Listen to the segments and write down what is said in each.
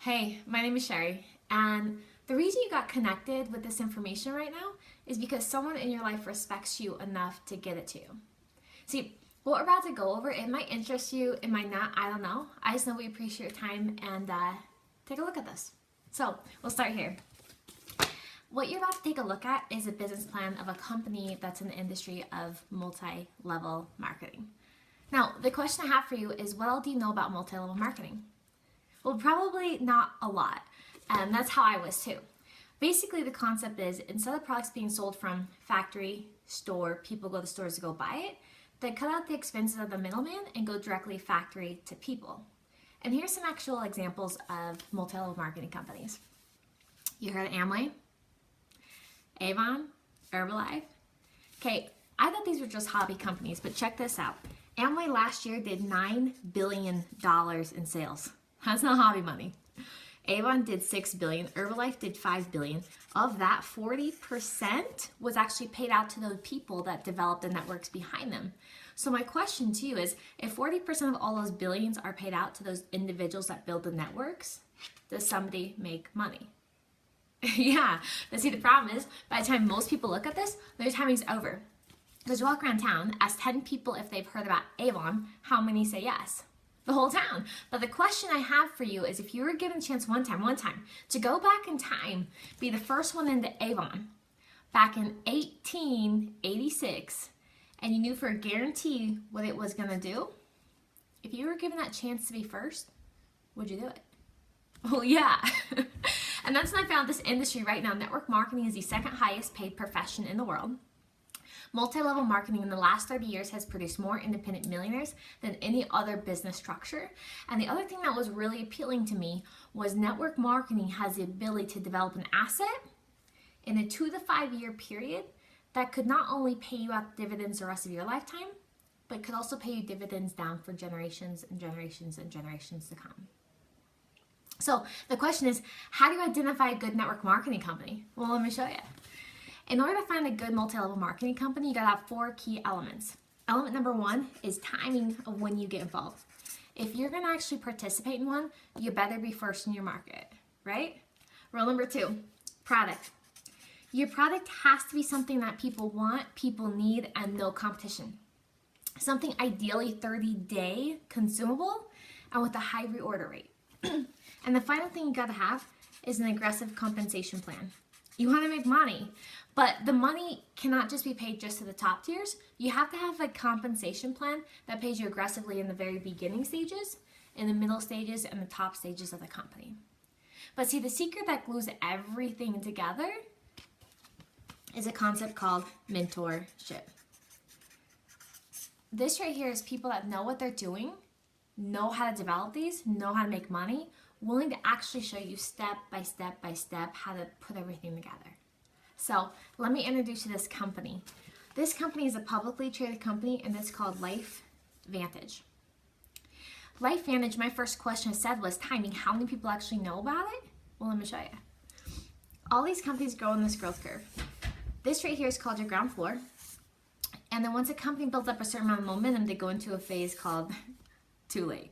Hey, my name is Sherry, and the reason you got connected with this information right now is because someone in your life respects you enough to get it to you. See, what we're about to go over, it might interest you, it might not, I don't know. I just know we appreciate your time and take a look at this. So, we'll start here. What you're about to take a look at is a business plan of a company that's in the industry of multi-level marketing. Now, the question I have for you is, what all do you know about multi-level marketing? Well, probably not a lot, and that's how I was too. Basically, the concept is, instead of products being sold from factory, store, people go to stores to go buy it, they cut out the expenses of the middleman and go directly factory to people. And here's some actual examples of multi-level marketing companies. You heard of Amway, Avon, Herbalife. Okay, I thought these were just hobby companies, but check this out. Amway last year did $9 billion in sales. That's not hobby money. Avon did $6 billion. Herbalife did $5 billion. Of that, 40% was actually paid out to those people that developed the networks behind them. So my question to you is, if 40% of all those billions are paid out to those individuals that build the networks, does somebody make money? Yeah, but see, the problem is, by the time most people look at this, their timing's over. Because you walk around town, ask 10 people if they've heard about Avon, how many say yes? The whole town. But the question I have for you is, if you were given a chance one time, to go back in time, be the first one into Avon, back in 1886, and you knew for a guarantee what it was going to do, if you were given that chance to be first, would you do it? Oh yeah. And that's when I found this industry right now. Network marketing is the second highest paid profession in the world. Multi-level marketing in the last 30 years has produced more independent millionaires than any other business structure. And the other thing that was really appealing to me was network marketing has the ability to develop an asset in a 2 to 5 year period that could not only pay you out dividends the rest of your lifetime, but could also pay you dividends down for generations and generations and generations to come. So the question is, how do you identify a good network marketing company? Well, let me show you. In order to find a good multi-level marketing company, you gotta have 4 key elements. Element number 1 is timing of when you get involved. If you're gonna actually participate in one, you better be first in your market, right? Rule number 2, product. Your product has to be something that people want, people need, and no competition. Something ideally 30-day consumable and with a high reorder rate. And the final thing you gotta have is an aggressive compensation plan. You want to make money, but the money cannot just be paid just to the top tiers. You have to have a compensation plan that pays you aggressively in the very beginning stages, in the middle stages, and the top stages of the company. But see, the secret that glues everything together is a concept called mentorship. This right here is people that know what they're doing, know how to develop these, know how to make money, willing to actually show you step by step by step how to put everything together. So let me introduce you to this company. This company is a publicly traded company, and it's called LifeVantage. LifeVantage, my first question I said was timing. How many people actually know about it? Well, let me show you. All these companies grow in this growth curve. This right here is called your ground floor. And then once a company builds up a certain amount of momentum, they go into a phase called too late.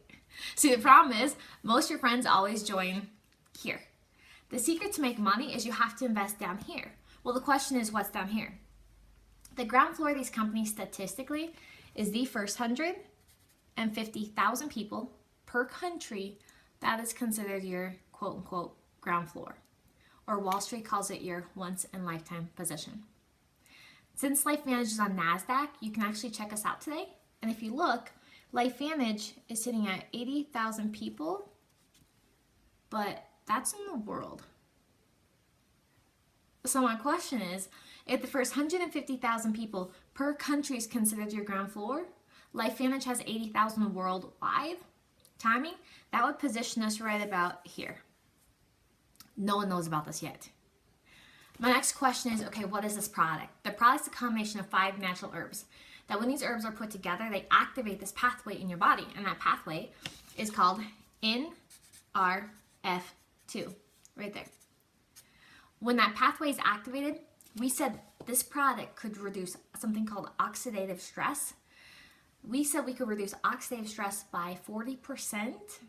See, the problem is, most of your friends always join here. The secret to make money is you have to invest down here. Well, the question is, what's down here? The ground floor of these companies statistically is the first 150,000 people per country. That is considered your quote-unquote ground floor. Or Wall Street calls it your once-in-lifetime position. Since LifeVantage is on NASDAQ, you can actually check us out today. And if you look, LifeVantage is sitting at 80,000 people, but that's in the world. So my question is, if the first 150,000 people per country is considered your ground floor, LifeVantage has 80,000 worldwide timing, that would position us right about here. No one knows about this yet. My next question is, okay, what is this product? The product's a combination of 5 natural herbs. That when these herbs are put together, they activate this pathway in your body, and that pathway is called NRF2, right there. When that pathway is activated, we said this product could reduce something called oxidative stress. We said we could reduce oxidative stress by 40%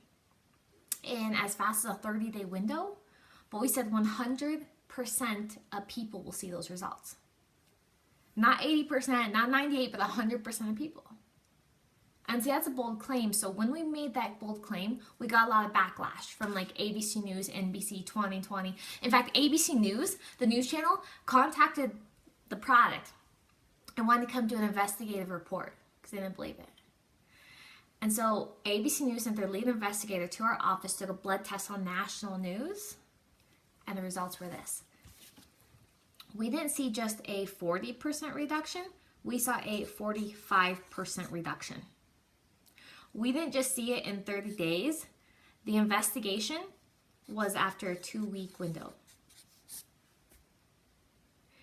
in as fast as a 30-day window, but we said 100% of people will see those results. Not 80%, not 98%, but 100% of people. And see, that's a bold claim. So when we made that bold claim, we got a lot of backlash from like ABC News, NBC, 2020. In fact, ABC News, the news channel, contacted the product and wanted to come do an investigative report because they didn't believe it. And so ABC News sent their lead investigator to our office, took a blood test on national news, and the results were this. We didn't see just a 40% reduction, we saw a 45% reduction. We didn't just see it in 30 days. The investigation was after a 2-week window.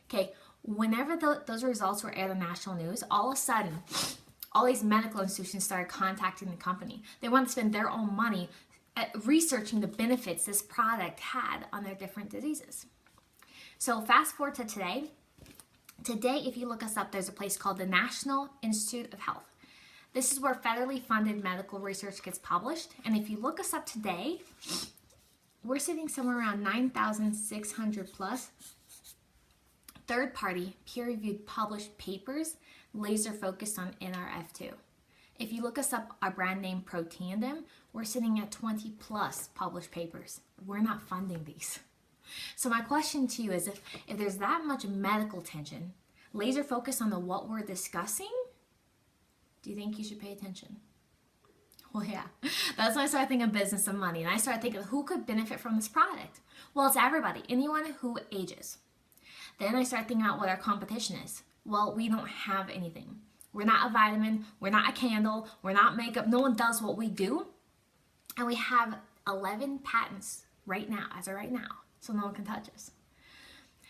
Okay, whenever those results were aired on national news, all of a sudden, all these medical institutions started contacting the company. They wanted to spend their own money at researching the benefits this product had on their different diseases. So fast forward to today. Today, if you look us up, there's a place called the National Institute of Health. This is where federally funded medical research gets published. And if you look us up today, we're sitting somewhere around 9,600 plus third-party peer-reviewed published papers laser focused on NRF2. If you look us up, our brand name Protandim, we're sitting at 20 plus published papers. We're not funding these. So my question to you is, if there's that much medical attention, laser focus on what we're discussing, do you think you should pay attention? Well, yeah, that's when I started thinking business and money, and I started thinking who could benefit from this product? Well, it's everybody, anyone who ages. Then I started thinking about what our competition is. Well, we don't have anything. We're not a vitamin, we're not a candle, we're not makeup, no one does what we do. And we have 11 patents right now, as of right now, so no one can touch us.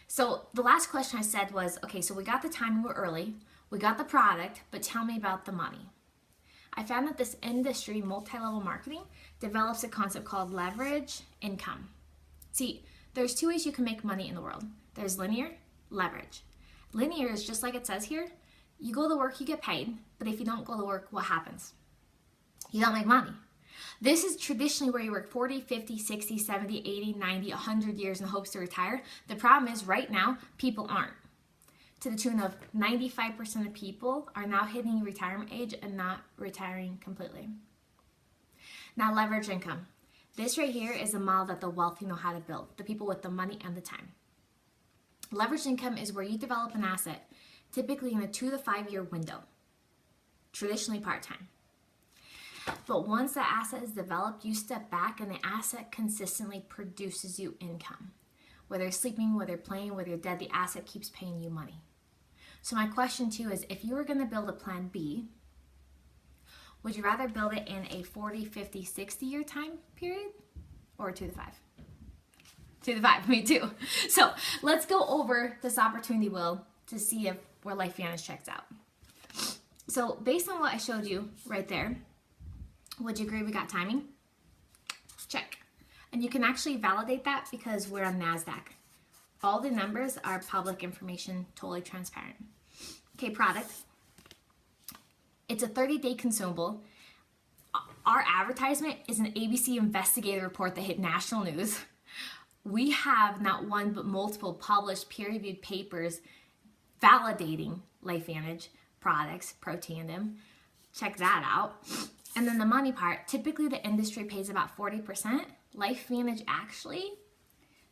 So the last question I said was, okay, so we got the timing, we're early, we got the product, but tell me about the money. I found that this industry, multi-level marketing, develops a concept called leverage income. See, there's 2 ways you can make money in the world. There's linear, leverage. Linear is just like it says here. You go to work, you get paid, but if you don't go to work, what happens? You don't make money. This is traditionally where you work 40, 50, 60, 70, 80, 90, 100 years in hopes to retire. The problem is right now, people aren't. To the tune of 95% of people are now hitting retirement age and not retiring completely. Now, leverage income. This right here is a model that the wealthy know how to build, the people with the money and the time. Leverage income is where you develop an asset, typically in a 2 to 5 year window, traditionally part-time. But once the asset is developed, you step back and the asset consistently produces you income. Whether you're sleeping, whether you're playing, whether you're dead, the asset keeps paying you money. So my question to you is, if you were going to build a plan B, would you rather build it in a 40, 50, 60 year time period or 2 to 5? 2 to 5, me too. So let's go over this opportunity wheel to see if where LifeVantage checks out. So based on what I showed you right there, would you agree we got timing? Check. And you can actually validate that because we're on NASDAQ. All the numbers are public information, totally transparent. Okay, product. It's a 30-day consumable. Our advertisement is an ABC investigative report that hit national news. We have not one but multiple published peer-reviewed papers validating LifeVantage products, Protandim. Check that out. And then the money part, typically the industry pays about 40%. LifeVantage actually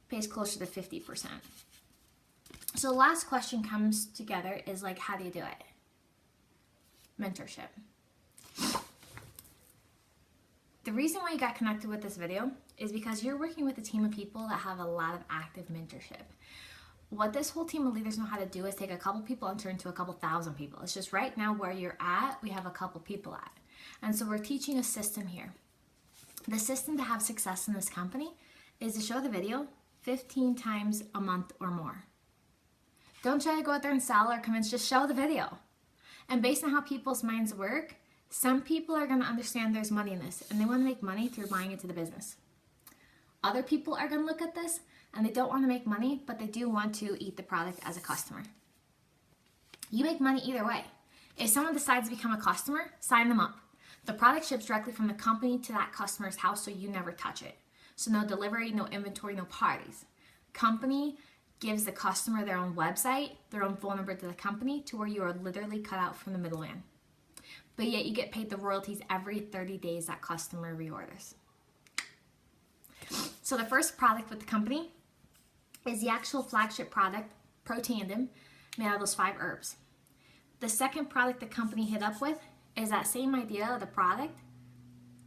pays closer to 50%. So the last question comes together is like, how do you do it? Mentorship. The reason why you got connected with this video is because you're working with a team of people that have a lot of active mentorship. What this whole team of leaders know how to do is take a couple people and turn to a couple thousand people. It's just right now where you're at, we have a couple people at. And so we're teaching a system here. The system to have success in this company is to show the video 15 times a month or more. Don't try to go out there and sell or convince, just show the video. And based on how people's minds work, some people are going to understand there's money in this and they want to make money through buying into the business. Other people are going to look at this and they don't want to make money, but they do want to eat the product as a customer. You make money either way. If someone decides to become a customer, sign them up. The product ships directly from the company to that customer's house, so you never touch it. So no delivery, no inventory, no parties. Company gives the customer their own website, their own phone number to the company, to where you are literally cut out from the middleman. But yet you get paid the royalties every 30 days that customer reorders. So the first product with the company is the actual flagship product, Protandim, made out of those 5 herbs. The second product the company hit up with is that same idea of the product,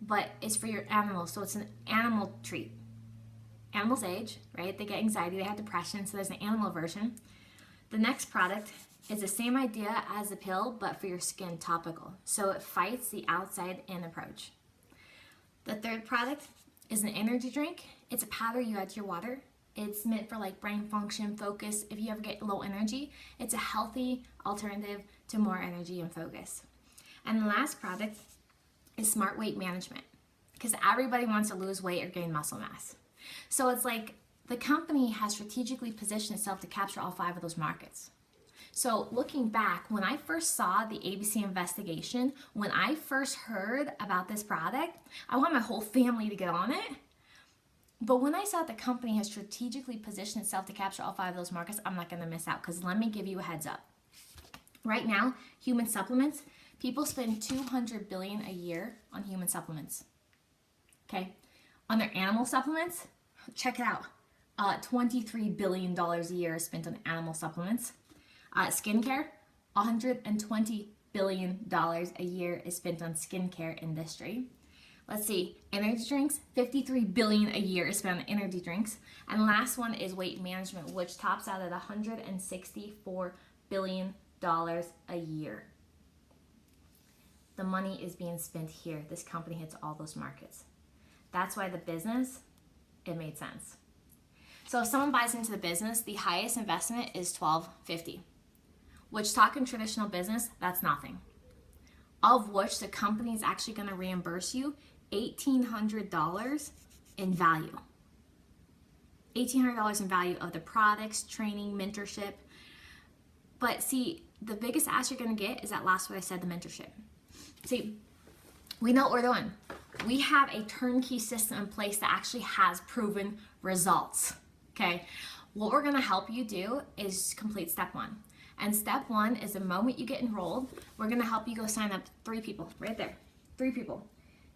but it's for your animals. So it's an animal treat. Animals age, right? They get anxiety, they have depression, so there's an animal version. The next product is the same idea as the pill, but for your skin, topical. So it fights the outside-in approach. The third product is an energy drink. It's a powder you add to your water. It's meant for like brain function, focus. If you ever get low energy, it's a healthy alternative to more energy and focus. And the last product is smart weight management, because everybody wants to lose weight or gain muscle mass. So it's like the company has strategically positioned itself to capture all 5 of those markets. So looking back, when I first saw the ABC investigation, when I first heard about this product, I want my whole family to get on it. But when I saw that the company has strategically positioned itself to capture all 5 of those markets, I'm not going to miss out, because let me give you a heads up. Right now, human supplements, people spend $200 billion a year on human supplements. Okay? On their animal supplements, check it out. $23 billion a year is spent on animal supplements. Skincare, $120 billion a year is spent on skincare industry. Let's see, energy drinks, $53 billion a year is spent on energy drinks. And the last one is weight management, which tops out at $164 billion a year. The money is being spent here. This company hits all those markets. That's why the business, it made sense. So if someone buys into the business, the highest investment is $12.50, which talking traditional business, that's nothing. Of which the company is actually going to reimburse you $1,800 in value. $1,800 in value of the products, training, mentorship. But see, the biggest ask you're going to get is that last what I said, the mentorship. See, we know what we're doing. We have a turnkey system in place that actually has proven results. Okay, what we're going to help you do is complete step 1. And step 1 is the moment you get enrolled, we're going to help you go sign up 3 people, right there, 3 people.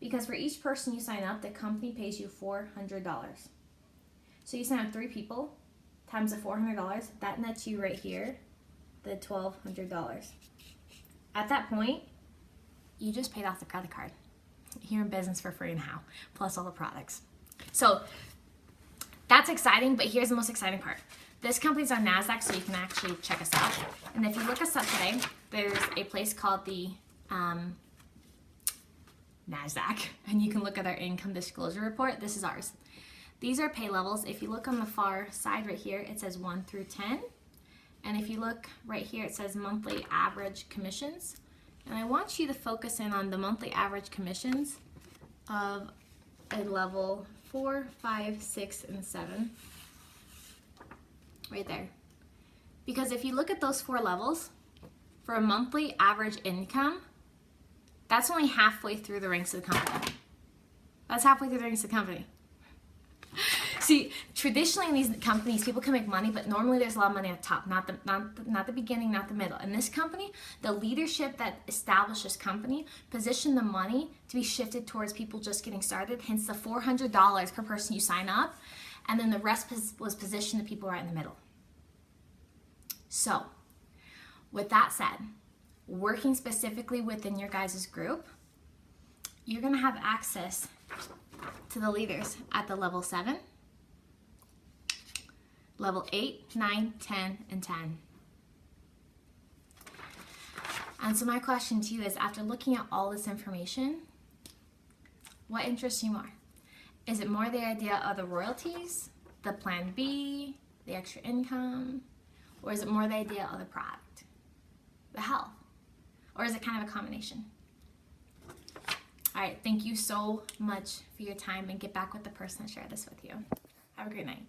Because for each person you sign up, the company pays you $400. So you sign up 3 people times the $400, that nets you right here, the $1,200. At that point, you just paid off the credit card. You're in business for free now, plus all the products. So that's exciting, but here's the most exciting part. This company's on NASDAQ, so you can actually check us out. And if you look us up today, there's a place called the NASDAQ, and you can look at our income disclosure report. This is ours. These are pay levels. If you look on the far side right here, it says 1 through 10. And if you look right here, it says monthly average commissions. And I want you to focus in on the monthly average commissions of a level 4, 5, 6, and 7. Right there. Because if you look at those 4 levels, for a monthly average income, that's only halfway through the ranks of the company. That's halfway through the ranks of the company. See, traditionally in these companies, people can make money, but normally there's a lot of money at the top, not the beginning, not the middle. In this company, the leadership that established this company positioned the money to be shifted towards people just getting started, hence the $400 per person you sign up, and then the rest was positioned to people right in the middle. So, with that said, working specifically within your guys' group, you're going to have access to the leaders at the level 7, level 8, 9, 10, and 10. And so my question to you is, after looking at all this information, what interests you more? Is it more the idea of the royalties, the plan B, the extra income, or is it more the idea of the product, the health, or is it kind of a combination? All right, thank you so much for your time, and get back with the person that shared this with you. Have a great night.